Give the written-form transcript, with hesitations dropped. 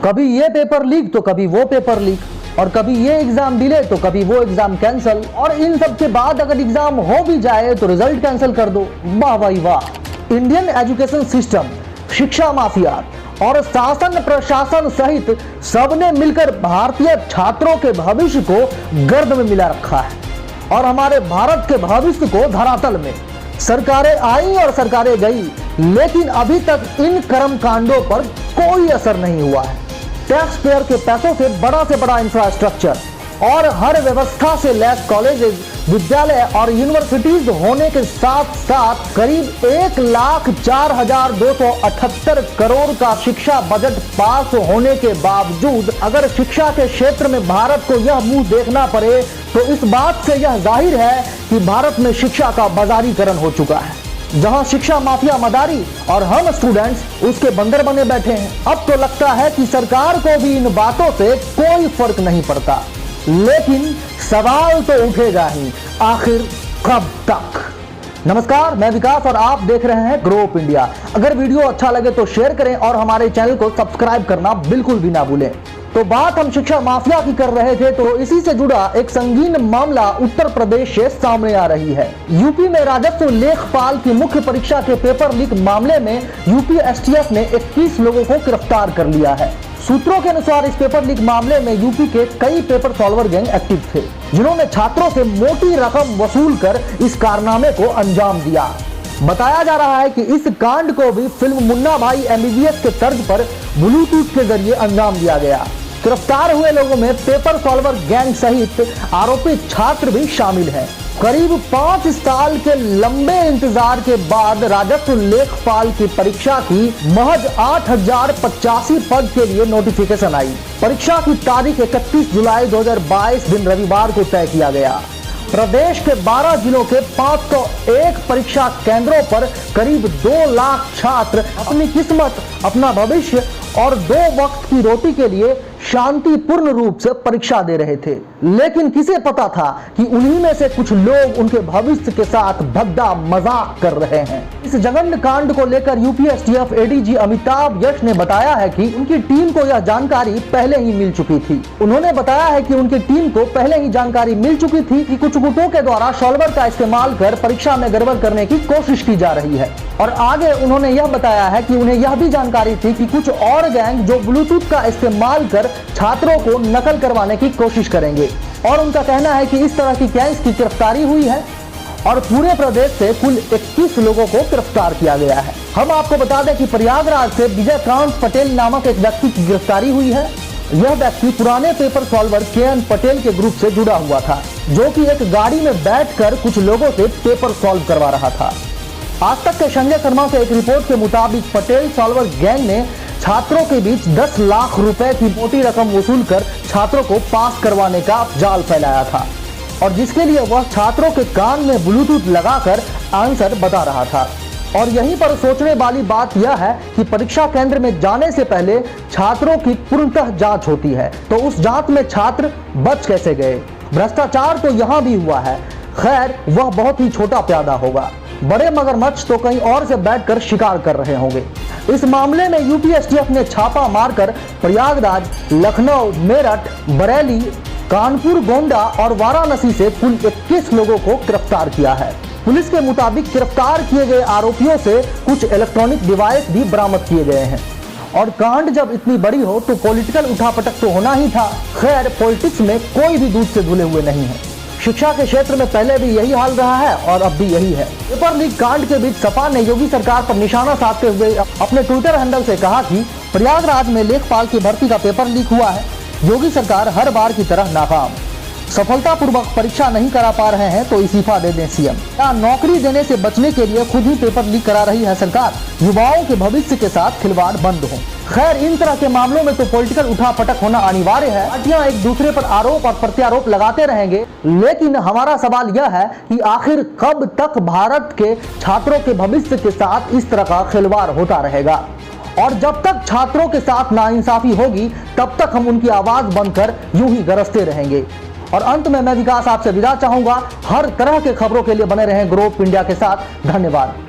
कभी ये paper leak तो कभी वो पेपर लीक, और कभी ये एग्जाम डिले तो कभी वो एग्जाम कैंसिल, और इन सब के बाद अगर एग्जाम हो भी जाए तो रिजल्ट कैंसिल कर दो। वाह भाई वाह। इंडियन एजुकेशन सिस्टम, शिक्षा माफिया और शासन प्रशासन सहित सबने मिलकर भारतीय छात्रों के भविष्य को गर्द में मिला रखा है और हमारे भारत के भविष्य को धरातल में। सरकारें आई और सरकारें गई, लेकिन अभी तक इन कर्मकांडों पर कोई असर नहीं हुआ है। टैक्स पेयर के पैसों से बड़ा इंफ्रास्ट्रक्चर और हर व्यवस्था से लैस कॉलेजेस, विद्यालय और यूनिवर्सिटीज होने के साथ साथ करीब 1,04,278 करोड़ का शिक्षा बजट पास होने के बावजूद अगर शिक्षा के क्षेत्र में भारत को यह मुंह देखना पड़े तो इस बात से यह जाहिर है कि भारत में शिक्षा का बाजारीकरण हो चुका है, जहां शिक्षा माफिया मदारी और हम स्टूडेंट्स उसके बंदर बने बैठे हैं। अब तो लगता है कि सरकार को भी इन बातों से कोई फर्क नहीं पड़ता, लेकिन सवाल तो उठेगा ही, आखिर कब तक। नमस्कार, मैं विकास और आप देख रहे हैं ग्रो अप इंडिया। अगर वीडियो अच्छा लगे तो शेयर करें और हमारे चैनल को सब्सक्राइब करना बिल्कुल भी ना भूलें। तो बात हम शिक्षा माफिया की कर रहे थे, तो इसी से जुड़ा एक संगीन मामला उत्तर प्रदेश से सामने आ रही है। यूपी में राजस्व लेखपाल की मुख्य परीक्षा के पेपर लीक मामले में यूपी एसटीएफ ने 21 लोगों को गिरफ्तार कर लिया है। सूत्रों के अनुसार इस पेपर लीक मामले में यूपी के कई पेपर सॉल्वर गैंग एक्टिव थे, जिन्होंने छात्रों से मोटी रकम वसूल कर इस कारनामे को अंजाम दिया। बताया जा रहा है कि इस कांड को भी फिल्म मुन्ना भाई MBBS के तर्ज पर ब्लूटूथ के जरिए अंजाम दिया गया। गिरफ्तार हुए लोगों में पेपर सॉल्वर गैंग सहित आरोपित छात्र भी शामिल हैं। करीब 5 साल के लंबे इंतजार के बाद राजस्व लेखपाल की परीक्षा की महज 8,085 पद के लिए नोटिफिकेशन आई। परीक्षा की तारीख 31 जुलाई 2022 दिन रविवार को तय किया गया। प्रदेश के 12 जिलों के 501 परीक्षा केंद्रों पर करीब 2 लाख छात्र अपनी किस्मत, अपना भविष्य और 2 वक्त की रोटी के लिए शांतिपूर्ण रूप से परीक्षा दे रहे थे। लेकिन किसे पता था कि उन्हीं में से कुछ लोग उनके भविष्य के साथ भद्दा मजाक कर रहे हैं। इस जघन्य कांड को लेकर यूपी एसटीएफ ADG अमिताभ यश ने बताया है कि उनकी टीम को यह जानकारी पहले ही मिल चुकी थी। उन्होंने बताया है कि उनकी टीम को पहले ही जानकारी मिल चुकी थी कि कुछ गुटों के द्वारा सॉल्वर का इस्तेमाल कर परीक्षा में गड़बड़ करने की कोशिश की जा रही है। और आगे उन्होंने यह बताया है कि उन्हें यह भी जानकारी थी कि कुछ और गैंग जो ब्लूटूथ का इस्तेमाल कर छात्रों को नकल करवाने की कोशिश करेंगे। और उनका कहना है कि इस तरह की गैंग्स की गिरफ्तारी हुई है और पूरे प्रदेश से कुल 21 लोगों को गिरफ्तार किया गया है। हम आपको बता दें कि प्रयागराज से विजयकांत पटेल नामक एक व्यक्ति की गिरफ्तारी हुई है। यह व्यक्ति पुराने पेपर सॉल्वर KN पटेल के ग्रुप से जुड़ा हुआ था, जो कि एक गाड़ी में बैठकर कुछ लोगों से पेपर सॉल्व करवा रहा था। आज तक के संजय शर्मा से एक रिपोर्ट के मुताबिक पटेल सॉल्वर गैंग ने छात्रों के बीच 10 लाख रुपए की मोटी रकम वसूल कर छात्रों को पास करवाने का जाल फैलाया था, और जिसके लिए वह छात्रों के कान में ब्लूटूथ लगाकर आंसर बता रहा था। और यहीं पर सोचने वाली बात यह है कि परीक्षा केंद्र में जाने से पहले छात्रों की पूर्णतः जांच होती है, तो उस जांच में छात्र बच कैसे गए? भ्रष्टाचार तो यहाँ भी हुआ है। खैर, वह बहुत ही छोटा प्यादा होगा, बड़े मगरमच्छ तो कहीं और से बैठकर शिकार कर रहे होंगे। इस मामले में यूपी एसटीएफ ने छापा मारकर प्रयागराज, लखनऊ, मेरठ, बरेली, कानपुर, गोंडा और वाराणसी से कुल 21 लोगों को गिरफ्तार किया है। पुलिस के मुताबिक गिरफ्तार किए गए आरोपियों से कुछ इलेक्ट्रॉनिक डिवाइस भी बरामद किए गए हैं। और कांड जब इतनी बड़ी हो तो पॉलिटिकल उठापटक तो होना ही था। खैर, पॉलिटिक्स में कोई भी दूध से धुले हुए नहीं है। शिक्षा के क्षेत्र में पहले भी यही हाल रहा है और अब भी यही है। पेपर लीक कांड के बीच सपा ने योगी सरकार पर निशाना साधते हुए अपने ट्विटर हैंडल से कहा कि प्रयागराज में लेखपाल की भर्ती का पेपर लीक हुआ है। योगी सरकार हर बार की तरह नाकाम, सफलतापूर्वक परीक्षा नहीं करा पा रहे हैं तो इस्तीफा दे दें सीएम। क्या नौकरी देने से बचने के लिए खुद ही पेपर लीक करा रही है सरकार? युवाओं के भविष्य के साथ खिलवाड़ बंद हो। खैर, इन तरह के मामलों में तो पॉलिटिकल उठापटक होना अनिवार्य है। पार्टियां एक दूसरे पर आरोप और प्रत्यारोप लगाते रहेंगे, लेकिन हमारा सवाल यह है कि आखिर कब तक भारत के छात्रों के भविष्य के साथ इस तरह का खिलवाड़ होता रहेगा? और जब तक छात्रों के साथ नाइंसाफी होगी, तब तक हम उनकी आवाज बनकर यूं ही गरजते रहेंगे। और अंत में मैं विकास आपसे विदा चाहूंगा। हर तरह के खबरों के लिए बने रहें ग्रो अप इंडिया के साथ। धन्यवाद।